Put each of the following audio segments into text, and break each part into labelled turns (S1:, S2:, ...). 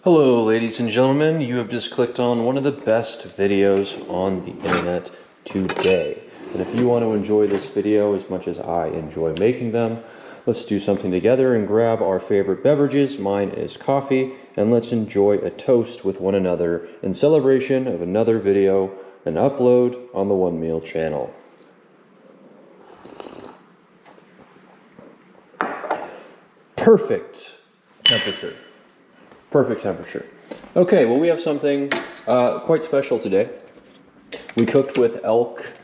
S1: Hello ladies and gentlemen, you have just clicked on one of the best videos on the internet today. And if you want to enjoy this video as much as I enjoy making them, let's do something together and grab our favorite beverages. Mine is coffee, and let's enjoy a toast with one another in celebration of another video and upload on the One Meal channel. Perfect temperature. Perfect temperature. Okay, well we have something quite special today. We cooked with elk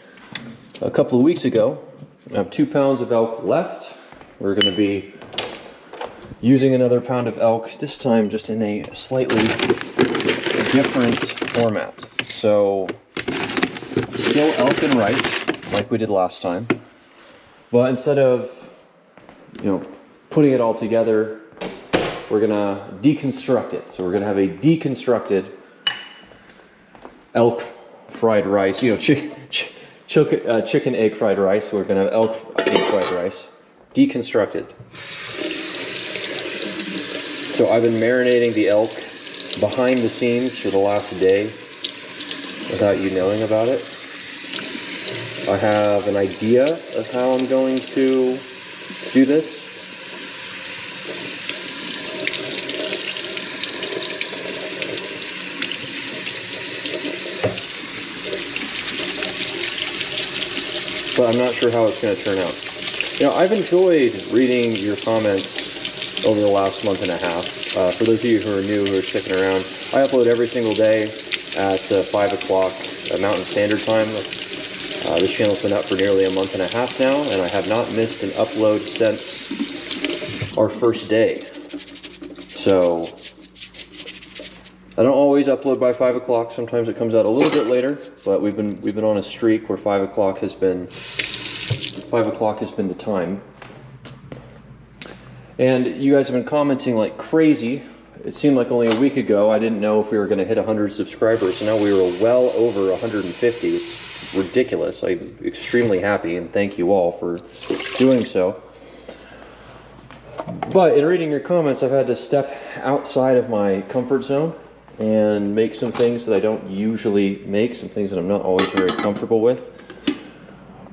S1: a couple of weeks ago. I have 2 pounds of elk left. We're going to be using another pound of elk, this time just in a slightly different format. So, still elk and rice, like we did last time. But instead of, putting it all together, we're gonna deconstruct it. So we're gonna have a deconstructed elk fried rice, chicken egg fried rice. We're gonna have elk egg fried rice, deconstructed. So I've been marinating the elk behind the scenes for the last day without you knowing about it. I have an idea of how I'm going to do this. But I'm not sure how it's going to turn out. I've enjoyed reading your comments over the last month and a half. For those of you who are new, who are sticking around, I upload every single day at 5 o'clock Mountain Standard Time. This channel's been up for nearly a month and a half now, and I have not missed an upload since our first day. So, I don't always upload by 5 o'clock. Sometimes it comes out a little bit later, but we've been on a streak where 5 o'clock has been the time. And you guys have been commenting like crazy. It seemed like only a week ago I didn't know if we were going to hit 100 subscribers. Now we were well over 150. It's ridiculous. I'm extremely happy, and thank you all for doing so. But in reading your comments, I've had to step outside of my comfort zone and make some things that I don't usually make, some things that I'm not always very comfortable with.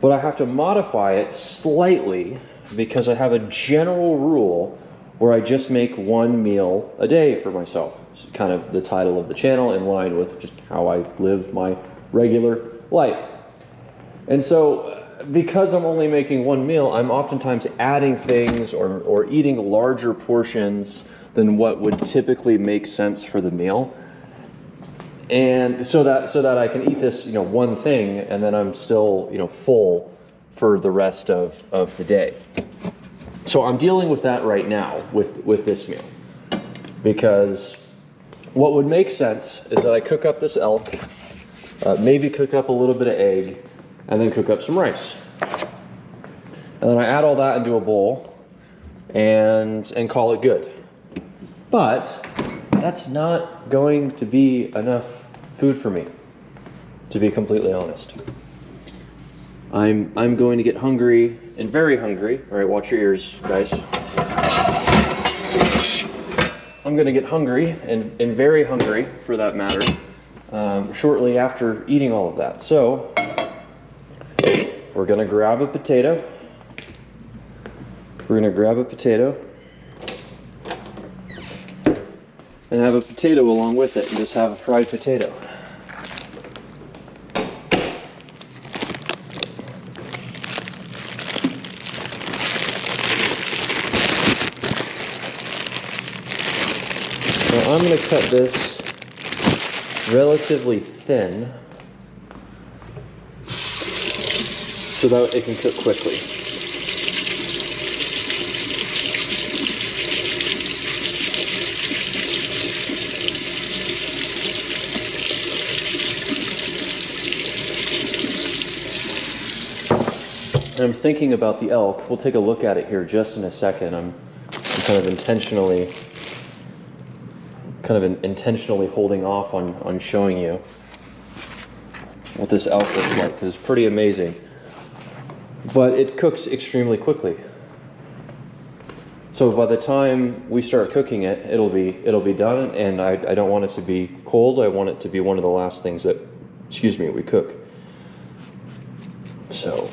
S1: But I have to modify it slightly because I have a general rule where I just make 1 meal a day for myself. It's kind of the title of the channel, in line with just how I live my regular life. And so, because I'm only making 1 meal, I'm oftentimes adding things or eating larger portions than what would typically make sense for the meal. And so that I can eat this, one thing, and then I'm still, full for the rest of the day. So I'm dealing with that right now with this meal, because what would make sense is that I cook up this elk, maybe cook up a little bit of egg, and then cook up some rice. And then I add all that into a bowl and call it good. But that's not going to be enough food for me, to be completely honest. I'm going to get hungry, and very hungry. All right, watch your ears, guys. I'm going to get hungry, and very hungry, for that matter, shortly after eating all of that. So, we're going to grab a potato. We're going to grab a potato and have a potato along with it, and just have a fried potato. Now I'm going to cut this relatively thin so that it can cook quickly. And I'm thinking about the elk. We'll take a look at it here just in a second. I'm kind of intentionally holding off on showing you what this elk looks like, because it's pretty amazing. But it cooks extremely quickly. So by the time we start cooking it, it'll be done, and I don't want it to be cold. I want it to be one of the last things that, excuse me, we cook. So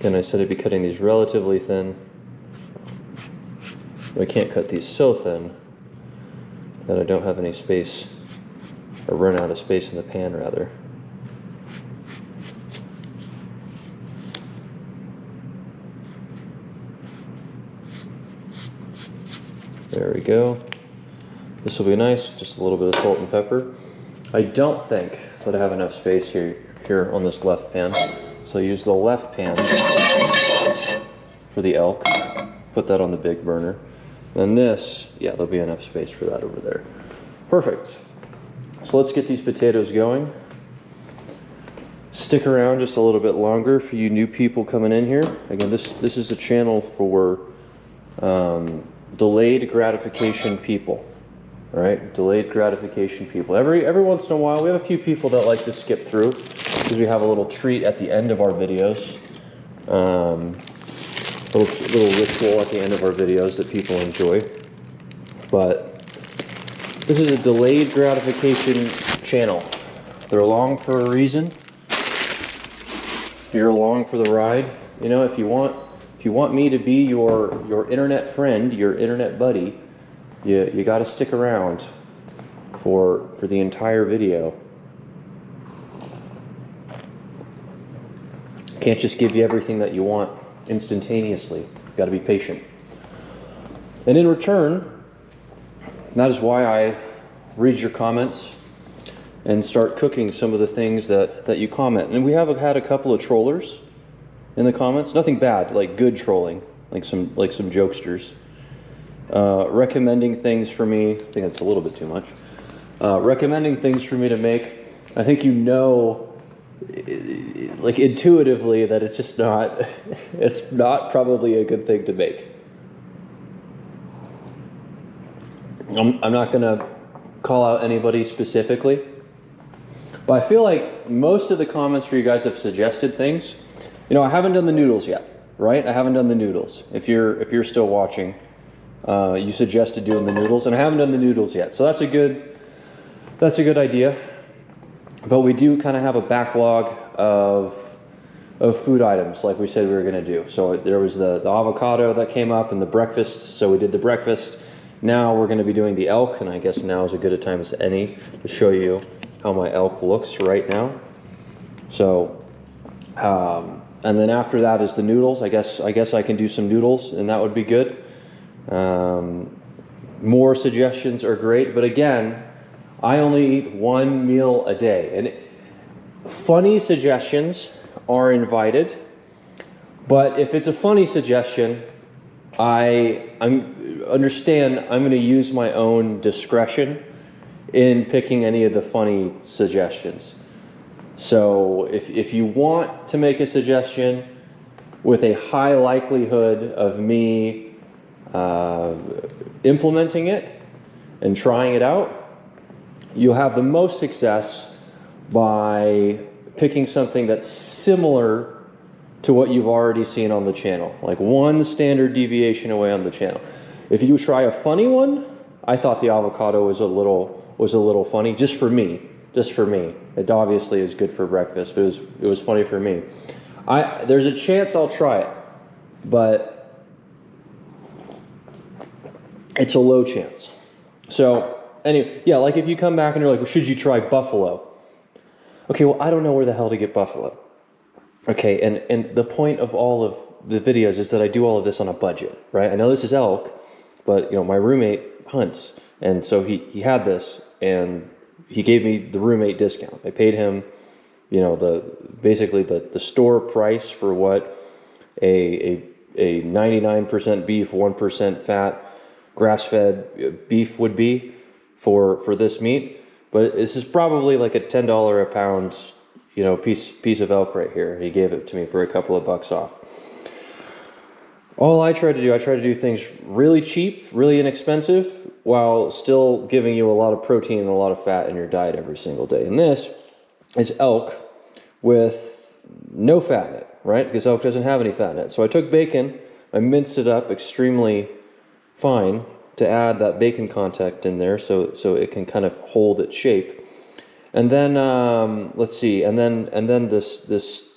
S1: again, I said I'd be cutting these relatively thin. I can't cut these so thin that I don't have any space, or run out of space in the pan, rather. There we go. This will be nice, just a little bit of salt and pepper. I don't think that I have enough space here on this left pan, so I use the left pan for the elk. Put that on the big burner. And this, yeah, there'll be enough space for that over there. Perfect. So let's get these potatoes going. Stick around just a little bit longer for you new people coming in here. Again, this is a channel for delayed gratification people. All right, delayed gratification people. Every once in a while, we have a few people that like to skip through because we have a little treat at the end of our videos. Little ritual at the end of our videos that people enjoy. But this is a delayed gratification channel. They're along for a reason. You're along for the ride. You know, if you want me to be your internet friend, your internet buddy, you got to stick around for the entire video. Can't just give you everything that you want instantaneously. You've got to be patient. And in return, that is why I read your comments and start cooking some of the things that you comment. And we have had a couple of trollers in the comments. Nothing bad, like good trolling, like some jokesters. Recommending things for me. I think that's a little bit too much. Recommending things for me to make. I think you know, like intuitively, that it's just not, it's not probably a good thing to make. I'm not going to call out anybody specifically, but I feel like most of the comments for you guys have suggested things. You know, I haven't done the noodles yet, right? I haven't done the noodles. If you're still watching, you suggested doing the noodles, and I haven't done the noodles yet. So that's a good idea. But we do kind of have a backlog of food items, like we said we were going to do. So there was the avocado that came up and the breakfast. So we did the breakfast. Now we're going to be doing the elk, and I guess now is as good a time as any to show you how my elk looks right now. So, and then after that is the noodles. I guess I can do some noodles, and that would be good. More suggestions are great, but again, I only eat one meal a day, and funny suggestions are invited. But if it's a funny suggestion, I understand I'm going to use my own discretion in picking any of the funny suggestions. So if you want to make a suggestion with a high likelihood of me implementing it and trying it out, you'll have the most success by picking something that's similar to what you've already seen on the channel, like one standard deviation away on the channel. If you try a funny one, I thought the avocado was a little funny, just for me. It obviously is good for breakfast, but it was funny for me. There's a chance I'll try it, but it's a low chance. So anyway, yeah, like if you come back and you're like, well, should you try buffalo? Okay, well, I don't know where the hell to get buffalo. Okay, and the point of all of the videos is that I do all of this on a budget, right? I know this is elk, but you know, my roommate hunts, and so he had this, and he gave me the roommate discount. I paid him, you know, basically the store price for what a 99% beef, 1% fat, grass-fed beef would be for this meat. But this is probably like a $10 a pound, you know, piece of elk right here. He gave it to me for a couple of bucks off. All I try to do things really cheap, really inexpensive, while still giving you a lot of protein and a lot of fat in your diet every single day. And this is elk with no fat in it, right? Because elk doesn't have any fat in it. So I took bacon, I minced it up extremely fine to add that bacon content in there so it can kind of hold its shape. And then let's see, and then this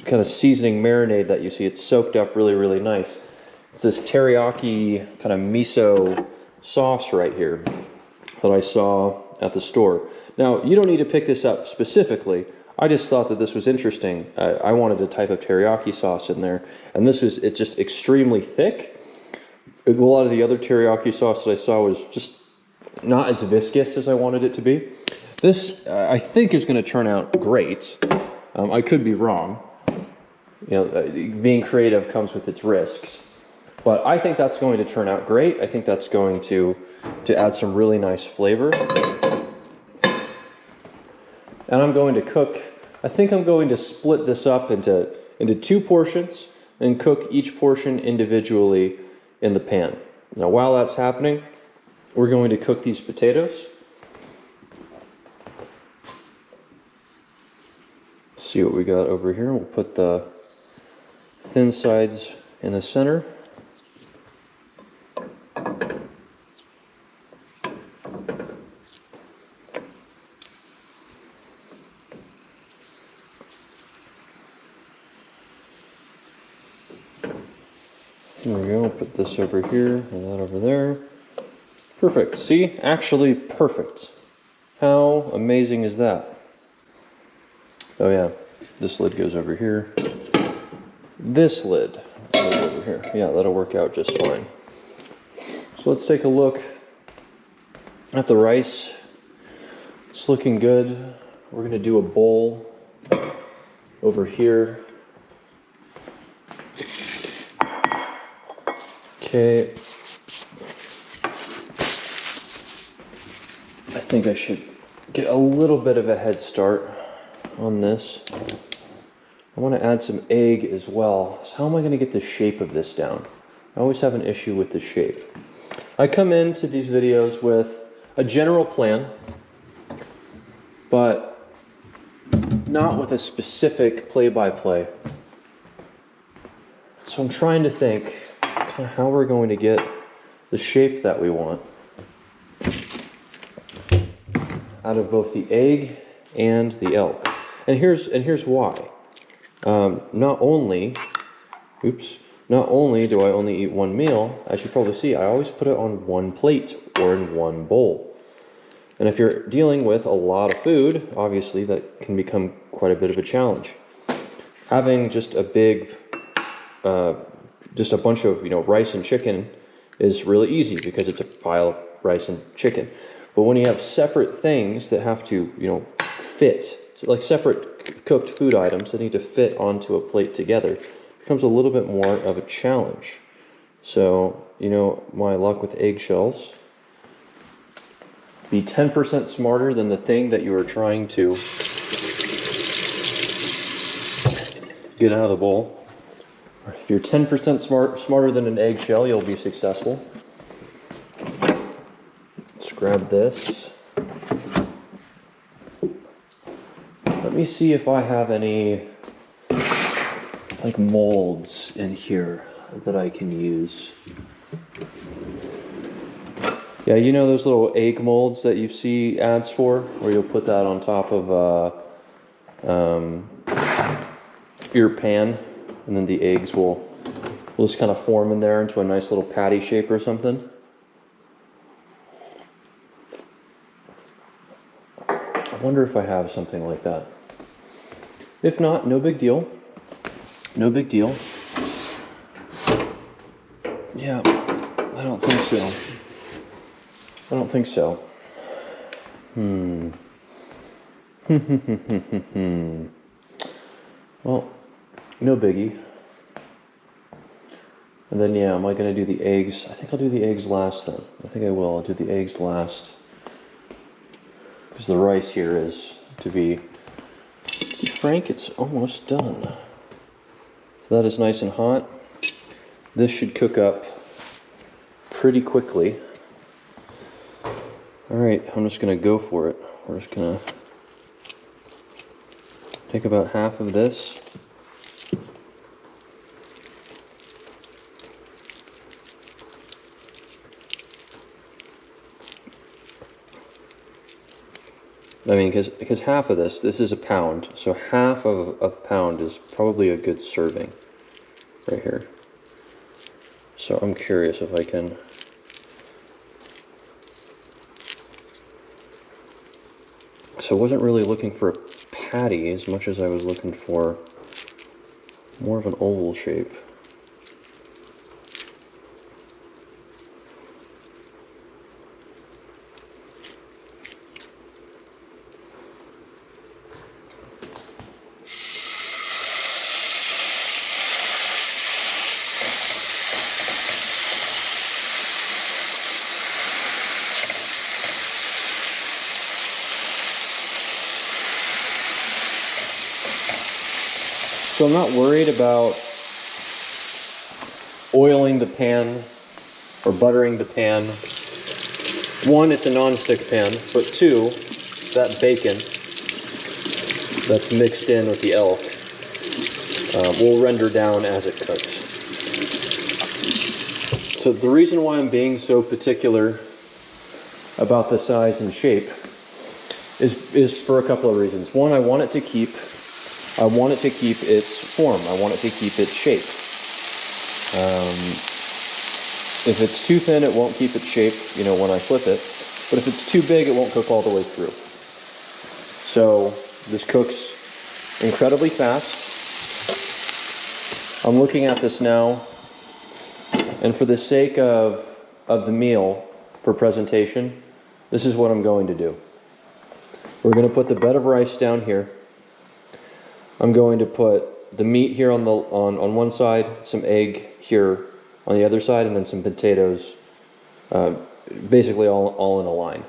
S1: kind of seasoning marinade that you see, it's soaked up really nice. It's this teriyaki kind of miso sauce right here that I saw at the store. Now, you don't need to pick this up specifically. I just thought that this was interesting. I wanted a type of teriyaki sauce in there, and it's just extremely thick. A lot of the other teriyaki sauce that I saw was just not as viscous as I wanted it to be. This, I think, is going to turn out great. I could be wrong. You know, being creative comes with its risks. But I think that's going to turn out great. I think that's going to add some really nice flavor. And I'm going to cook, I think I'm going to split this up into 2 portions and cook each portion individually in the pan. Now, while that's happening, we're going to cook these potatoes. See what we got over here. We'll put the thin sides in the center. There we go, put this over here and that over there. Perfect, see? Actually perfect. How amazing is that? Oh yeah, this lid goes over here. This lid goes over here. Yeah, that'll work out just fine. So let's take a look at the rice. It's looking good. We're gonna do a bowl over here. Okay, I think I should get a little bit of a head start on this. I want to add some egg as well. So how am I going to get the shape of this down? I always have an issue with the shape. I come into these videos with a general plan, but not with a specific play-by-play. So I'm trying to think how we're going to get the shape that we want out of both the egg and the elk. And here's why. Not only do I only eat one meal, as you probably see, I always put it on one plate or in one bowl. And if you're dealing with a lot of food, obviously that can become quite a bit of a challenge. Having just a big just a bunch of, rice and chicken is really easy because it's a pile of rice and chicken. But when you have separate things that have to, fit, like separate cooked food items that need to fit onto a plate together, it becomes a little bit more of a challenge. So, my luck with eggshells. Be 10% smarter than the thing that you are trying to get out of the bowl. If you're 10% smarter than an eggshell, you'll be successful. Let's grab this. Let me see if I have any molds in here that I can use. Yeah, those little egg molds that you see ads for, where you'll put that on top of your pan, and then the eggs will just kind of form in there into a nice little patty shape or something. I wonder if I have something like that. If not, no big deal. No big deal. Yeah, I don't think so. I don't think so. Well, no biggie. And then, am I going to do the eggs? I think I'll do the eggs last then. I think I will. I'll do the eggs last. Because the rice here is, to be frank, it's almost done. So that is nice and hot. This should cook up pretty quickly. All right, I'm just gonna go for it. We're just gonna take about half of this. I mean, because half of this is a pound, so half of a pound is probably a good serving right here. So I'm curious if I can. So I wasn't really looking for a patty as much as I was looking for more of an oval shape. So I'm not worried about oiling the pan or buttering the pan. One, it's a non-stick pan, but two, that bacon that's mixed in with the elk will render down as it cooks. So the reason why I'm being so particular about the size and shape is for a couple of reasons. One, I want it to keep its form. I want it to keep its shape. If it's too thin, it won't keep its shape, when I flip it. But if it's too big, it won't cook all the way through. So this cooks incredibly fast. I'm looking at this now, and for the sake of the meal, for presentation, this is what I'm going to do. We're going to put the bed of rice down here. I'm going to put the meat here on one side, some egg here on the other side, and then some potatoes, basically all in a line.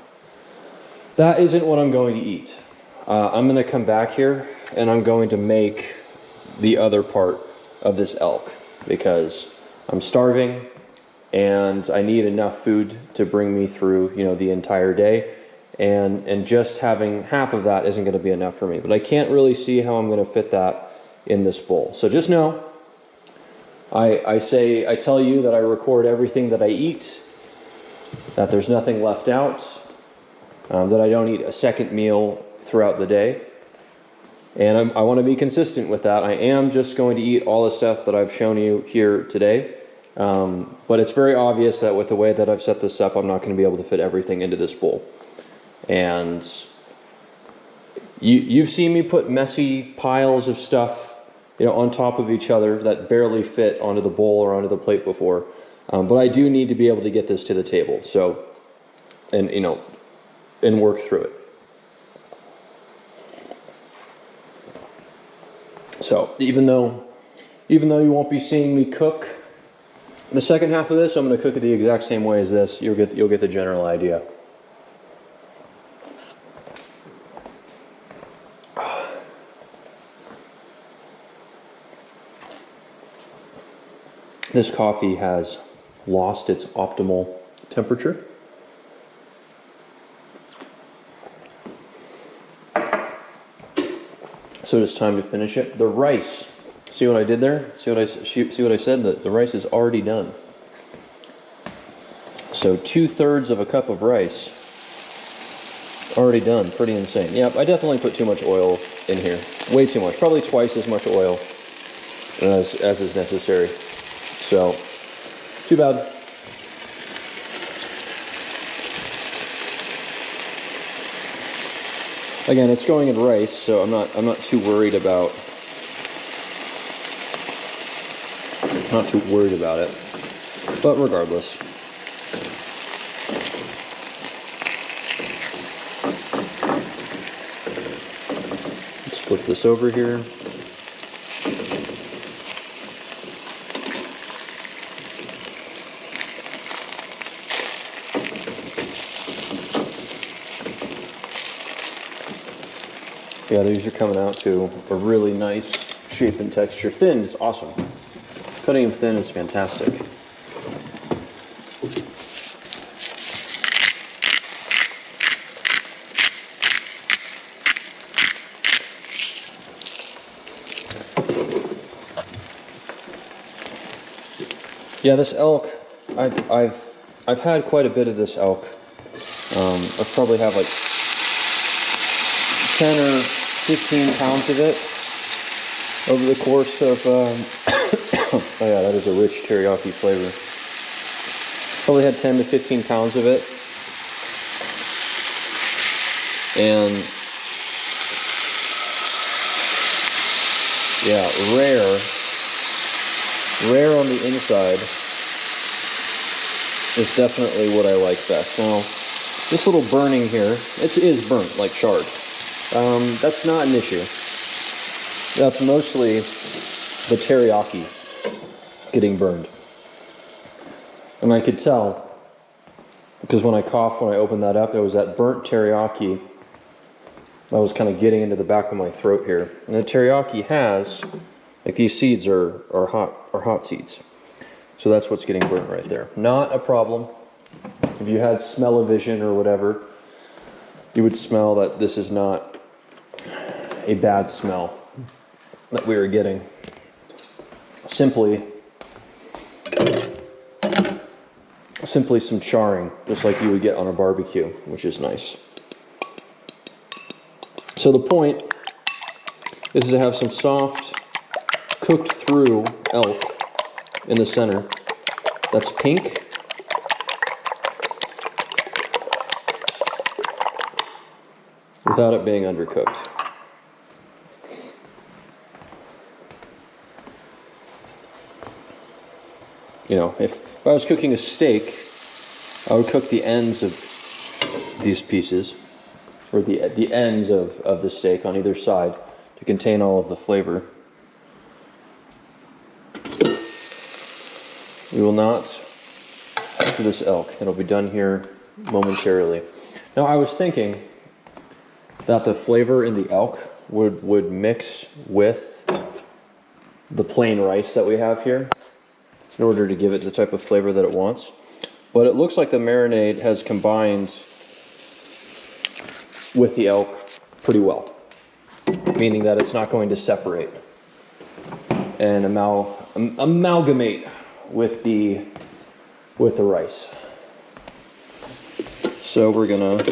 S1: That isn't what I'm going to eat. I'm going to come back here and I'm going to make the other part of this elk because I'm starving and I need enough food to bring me through, the entire day. And just having half of that isn't going to be enough for me. But I can't really see how I'm going to fit that in this bowl. So just know, I tell you that I record everything that I eat, that there's nothing left out, that I don't eat a second meal throughout the day. And I want to be consistent with that. I am just going to eat all the stuff that I've shown you here today. But it's very obvious that with the way that I've set this up, I'm not going to be able to fit everything into this bowl. And you've seen me put messy piles of stuff, on top of each other that barely fit onto the bowl or onto the plate before. But I do need to be able to get this to the table. So, and work through it. So even though you won't be seeing me cook the second half of this, I'm going to cook it the exact same way as this. You'll get the general idea. This coffee has lost its optimal temperature. So it's time to finish it. The rice, see what I did there? See what I said? The rice is already done. So 2/3 of a cup of rice already done. Pretty insane. Yeah, I definitely put too much oil in here. Way too much. Probably twice as much oil as is necessary. So, too bad. Again, it's going in rice, so I'm not too worried about it. But regardless. Let's flip this over here. Yeah, these are coming out to a really nice shape and texture. Thin is awesome. Cutting them thin is fantastic. Yeah, this elk, I've had quite a bit of this elk. I probably have like 10 or 15 pounds of it over the course of, oh yeah, that is a rich teriyaki flavor. Probably had 10 to 15 pounds of it. And yeah, rare on the inside is definitely what I like best. Now, this little burning here, it is burnt, like charred. That's not an issue. That's mostly the teriyaki getting burned. And I could tell, because when I coughed, when I opened that up, it was that burnt teriyaki that was kind of getting into the back of my throat here. And the teriyaki has, like these seeds are hot seeds. So that's what's getting burnt right there. Not a problem. If you had smell-o-vision or whatever, you would smell that this is not a bad smell that we were getting. Simply some charring, just like you would get on a barbecue, which is nice. So the point is to have some soft, cooked through elk in the center that's pink. Without it being undercooked. You know, if I was cooking a steak, I would cook the ends of these pieces, or the ends of the steak on either side to contain all of the flavor. We will not do this elk. It'll be done here momentarily. Now, I was thinking that the flavor in the elk would mix with the plain rice that we have here in order to give it the type of flavor that it wants. But it looks like the marinade has combined with the elk pretty well, meaning that it's not going to separate and amalgamate with the rice. So we're gonna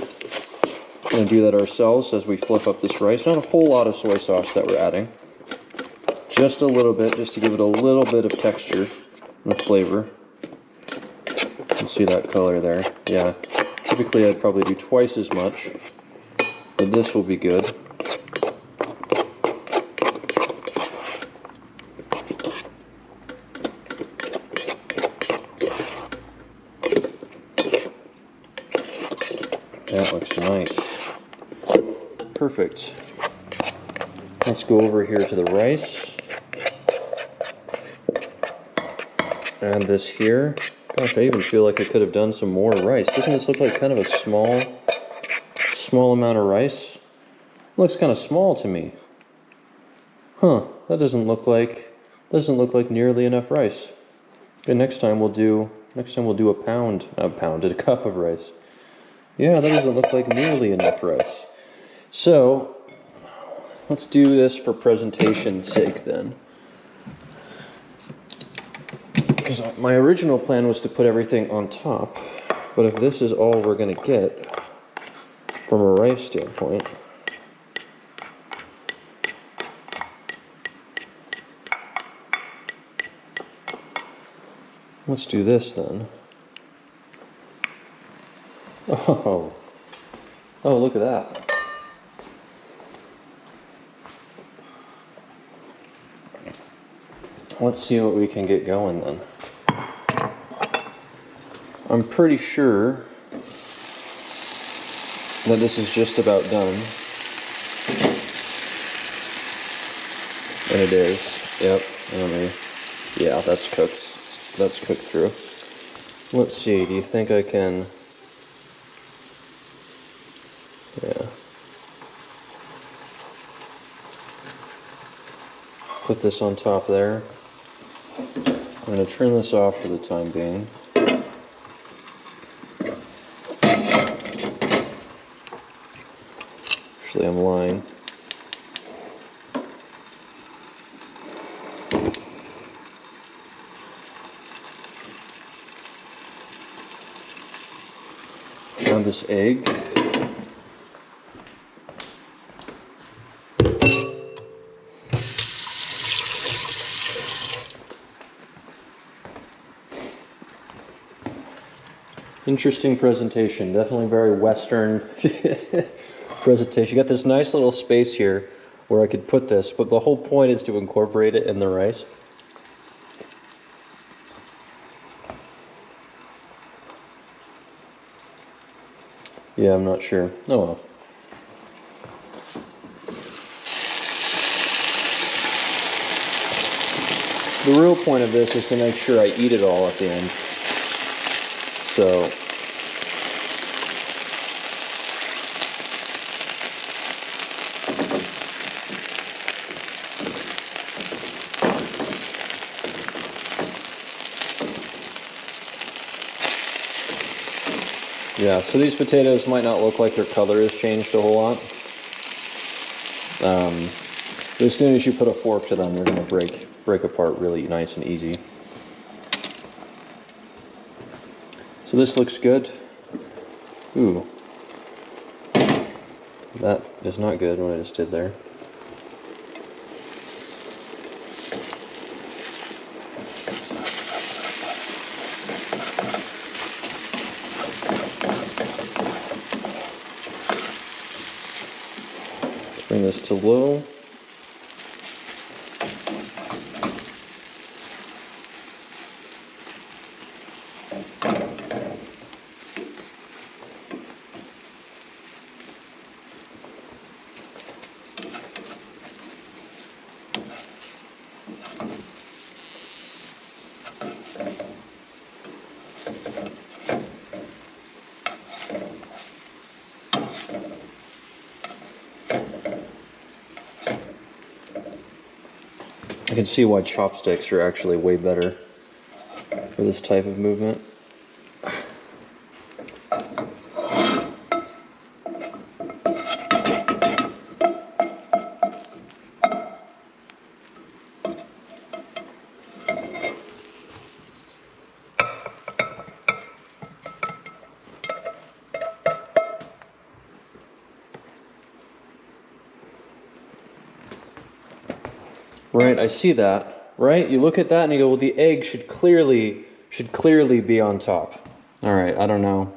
S1: do that ourselves as we flip up this rice. Not a whole lot of soy sauce that we're adding, just a little bit, just to give it a little bit of texture and flavor. You can see that color there. Yeah, typically I'd probably do twice as much, but this will be good. That looks nice. Perfect. Let's go over here to the rice. Add this here. Gosh, I even feel like I could have done some more rice. Doesn't this look like kind of a small amount of rice? It looks kind of small to me. Huh, that doesn't look like nearly enough rice. Okay, next time we'll do a cup of rice. Yeah, that doesn't look like nearly enough rice. So, let's do this for presentation's sake then. Because my original plan was to put everything on top, but if this is all we're going to get from a rice standpoint, let's do this then. Oh, look at that. Let's see what we can get going then. I'm pretty sure that this is just about done. And it is. Yep. Yeah, that's cooked. That's cooked through. Let's see, do you think I can... Yeah. Put this on top there. I'm going to turn this off for the time being. Actually, I'm lying. this egg. Interesting presentation, definitely very Western presentation. You got this nice little space here where I could put this, but the whole point is to incorporate it in the rice. Yeah, I'm not sure. Oh well. The real point of this is to make sure I eat it all at the end. So yeah, so these potatoes might not look like their color has changed a whole lot. But as soon as you put a fork to them, they're going to break apart really nice and easy. So this looks good. Ooh. That is not good, what I just did there. Let's bring this to low. I can see why chopsticks are actually way better for this type of movement. Right, I see that, right? You look at that and you go, well, the egg should clearly be on top. All right, I don't know.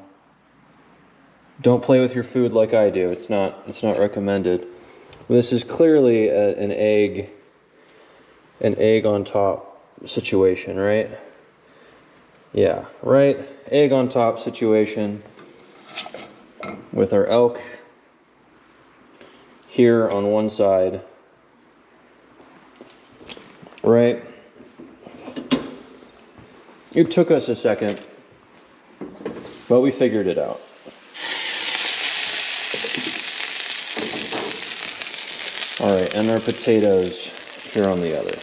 S1: Don't play with your food like I do. It's not recommended. This is clearly an egg on top situation, right? Yeah, right? Egg on top situation with our elk here on one side. Right? It took us a second, but we figured it out. All right, and our potatoes here on the other.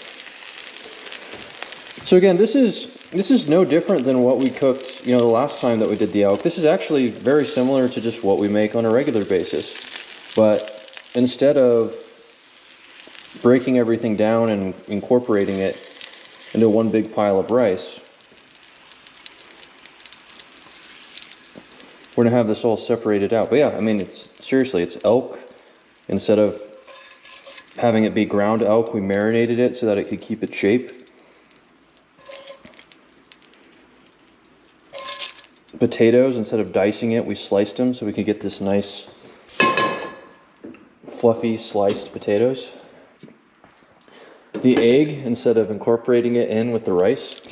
S1: So again, this is no different than what we cooked, the last time that we did the elk. This is actually very similar to just what we make on a regular basis. But instead of breaking everything down and incorporating it into one big pile of rice, we're gonna have this all separated out. But yeah, I mean, it's elk. Instead of having it be ground elk, we marinated it so that it could keep its shape. Potatoes, instead of dicing it, we sliced them so we could get this nice fluffy sliced potatoes. The egg, instead of incorporating it in with the rice,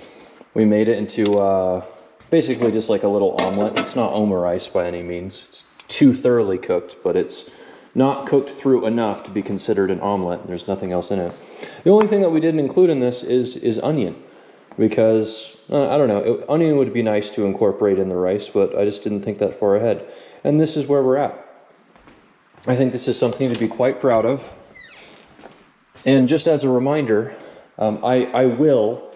S1: we made it into basically just like a little omelet. It's not omerice by any means. It's too thoroughly cooked, but it's not cooked through enough to be considered an omelet. There's nothing else in it. The only thing that we didn't include in this is onion, because, I don't know, onion would be nice to incorporate in the rice, but I just didn't think that far ahead. And this is where we're at. I think this is something to be quite proud of. And just as a reminder, I will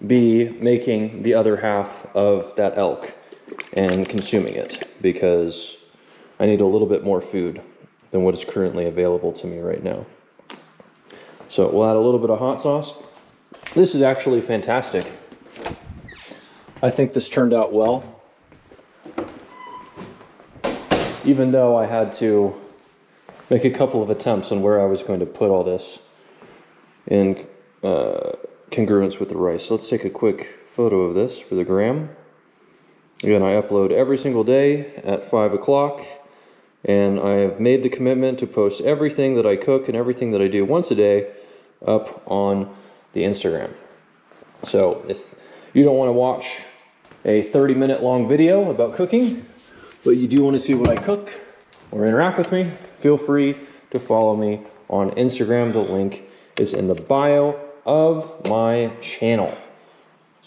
S1: be making the other half of that elk and consuming it, because I need a little bit more food than what is currently available to me right now. So we'll add a little bit of hot sauce. This is actually fantastic. I think this turned out well. even though I had to make a couple of attempts on where I was going to put all this in congruence with the rice. So let's take a quick photo of this for the gram. Again, I upload every single day at 5 o'clock, and I have made the commitment to post everything that I cook and everything that I do once a day up on the Instagram. So if you don't want to watch a 30-minute long video about cooking, but you do want to see what I cook or interact with me, feel free to follow me on Instagram. The link is in the bio of my channel.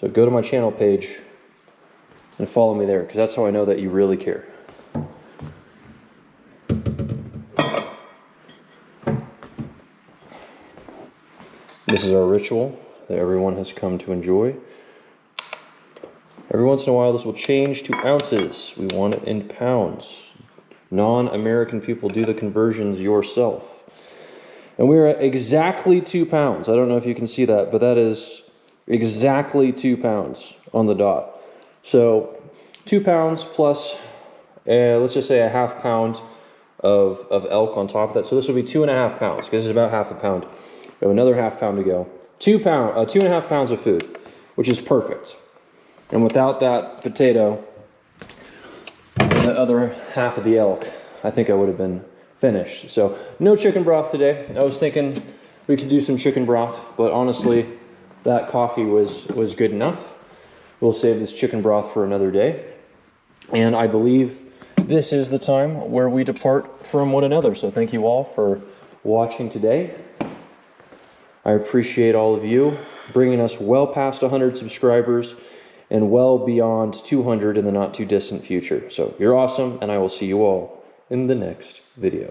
S1: So go to my channel page and follow me there, because that's how I know that you really care. This is our ritual that everyone has come to enjoy. Every once in a while this will change to ounces. We want it in pounds. Non-American people, do the conversions yourself. And we're at exactly 2 pounds. I don't know if you can see that, but that is exactly 2 pounds on the dot. So 2 pounds plus, let's just say a ½ pound of elk on top of that. So this will be 2.5 pounds, because it's about ½ a pound. We have another ½ pound to go. 2.5 pounds of food, which is perfect. And without that potato, and the other half of the elk, I think I would have been finished. So no chicken broth today. I was thinking we could do some chicken broth, but honestly, that coffee was good enough. We'll save this chicken broth for another day. And I believe this is the time where we depart from one another. So thank you all for watching today. I appreciate all of you bringing us well past 100 subscribers and well beyond 200 in the not too distant future. So you're awesome, and I will see you all in the next video.